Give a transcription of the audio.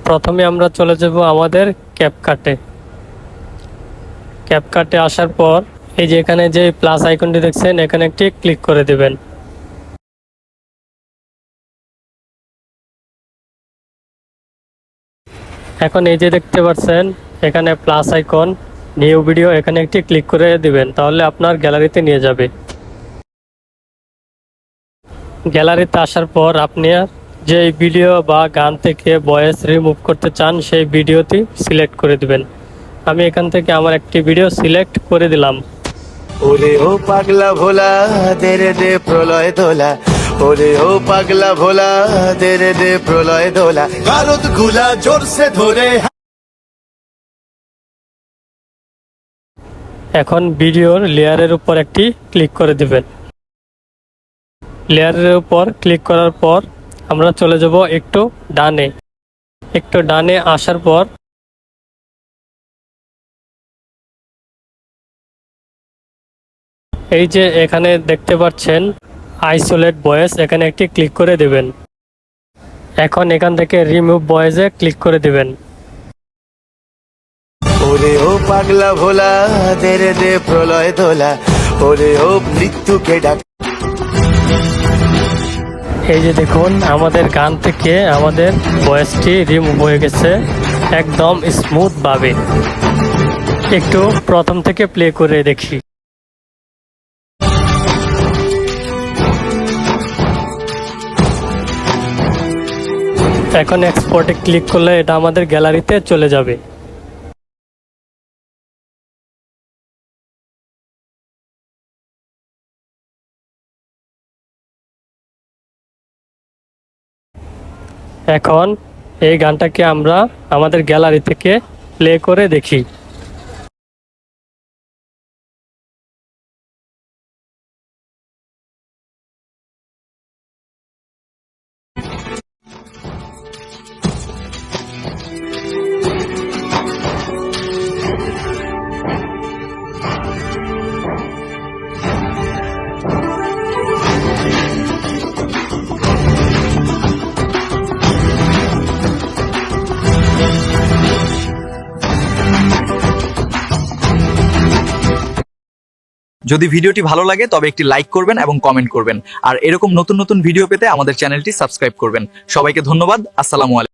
প্রথমে আমরা চলে যাব আমাদের ক্যাপকাটে। ক্যাপকাটে আসার পর এই যে এখানে যে প্লাস আইকনটি দেখছেন এখানে একটি ক্লিক করে দিবেন। এখন এই যে দেখতে পাচ্ছেন এখানে প্লাস আইকন, নিউ ভিডিও, এখানে একটি ক্লিক করে দিবেন, তাহলে আপনার গ্যালারিতে নিয়ে যাবে। গ্যালারিতে আসার পর আপনি যে ভিডিও বা গান থেকে ভয়েস রিমুভ করতে চান সেই ভিডিওটি সিলেক্ট করে দিবেন। আমি এখান থেকে আমার একটি ভিডিও সিলেক্ট করে দিলাম। ওরে ও পাগলা ভোলা তেরে দে প্রলয় দোলা, ওরে ও পাগলা ভোলা তেরে দে প্রলয় দোলা, ভারত গুলা জোরসে ধরে। এখন ভিডিওর লেয়ারের উপর একটি ক্লিক করে দিবেন। লেয়ারের উপর ক্লিক করার পর আমরা চলে যাব একটু ডানে। একটু ডানে আসার পর এই যে এখানে দেখতে পাচ্ছেন আইসোলেট ভয়েস, এখানে একটি ক্লিক করে দিবেন। এখন এখান থেকে রিমুভ ভয়েসে ক্লিক করে দিবেন। ওরে ও পাগলা ভোলা তেরে দে প্রলয় দোলা, ওরে ও মৃত্যুকে ডাক। এই যে দেখুন আমাদের গান থেকে আমাদের ভয়েসটি রিমুভ হয়ে গেছে একদম স্মুথ ভাবে। একটু প্রথম থেকে প্লে করে দেখি। এখন এক্সপোর্টে ক্লিক করলে এটা আমাদের গ্যালারিতে চলে যাবে। এখন এই গানটাকে আমরা আমাদের গ্যালারি থেকে প্লে করে দেখি। যদি ভিডিওটি ভালো লাগে তবে একটি লাইক করবেন এবং কমেন্ট করবেন। আর এরকম নতুন নতুন ভিডিও পেতে আমাদের চ্যানেলটি সাবস্ক্রাইব করবেন। সবাইকে ধন্যবাদ। আসসালামু আলাইকুম।